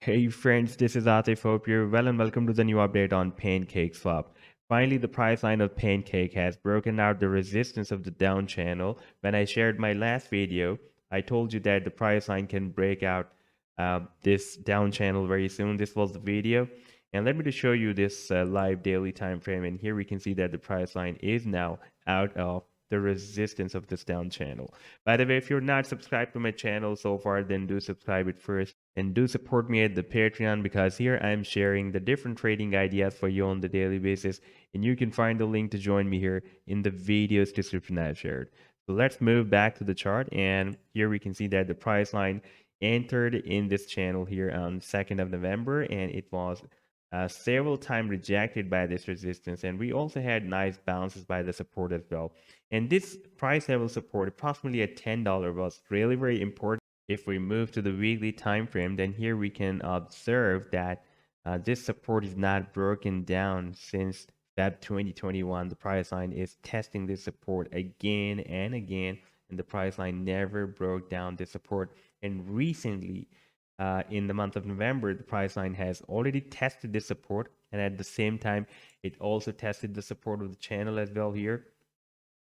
Hey friends, this is Atif. Hope you're well and welcome to the new update on PancakeSwap. Finally, the price line of Pancake has broken out the resistance of the down channel. When I shared my last video, I told you that the price line can break out this down channel very soon. This was the video. And let me just show you this live daily time frame. And here we can see that the price line is now out of the resistance of this down channel. By the way, if you're not subscribed to my channel so far, then do subscribe it first and do support me at the Patreon because here I'm sharing the different trading ideas for you on the daily basis, and you can find the link to join me here in the video's description I've shared. So let's move back to the chart, and here we can see that the price line entered in this channel here on 2nd of November, and it was several times rejected by this resistance, and we also had nice bounces by the support as well. And this price level support approximately at $10 was really very important. If we move to the weekly time frame, then here we can observe that this support is not broken down since Feb 2021. The price line is testing this support again and again, and the price line never broke down this support. And recently, in the month of November, the price line has already tested this support, and at the same time, it also tested the support of the channel as well here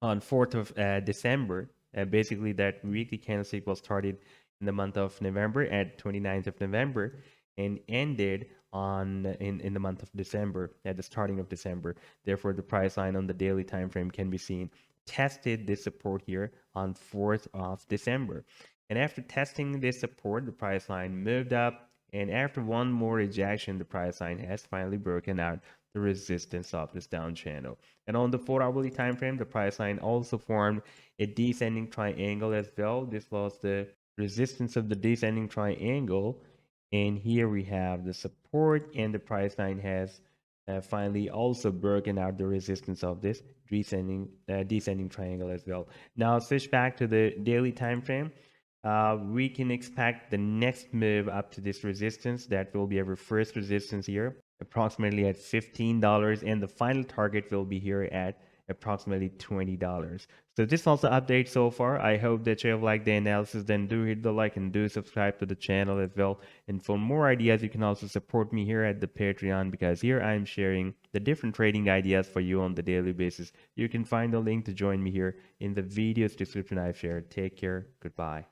on 4th of December. Basically, that weekly candlestick was started in the month of November at 29th of November and ended on in the month of December at the starting of December. Therefore, the price line on the daily time frame can be seen tested this support here on 4th of December. And after testing this support, the price line moved up. And after one more rejection, the price line has finally broken out the resistance of this down channel. And on the 4-hourly time frame, the price line also formed a descending triangle as well. This was the resistance of the descending triangle. And here we have the support, and the price line has finally also broken out the resistance of this descending triangle as well. Now switch back to the daily time frame. We can expect the next move up to this resistance. That will be our first resistance here, approximately at $15, and the final target will be here at approximately $20. So this was the update so far. I hope that you have liked the analysis. Then do hit the like and do subscribe to the channel as well. And for more ideas, you can also support me here at the Patreon, because here I'm sharing the different trading ideas for you on the daily basis. You can find the link to join me here in the video's description I've shared. Take care. Goodbye.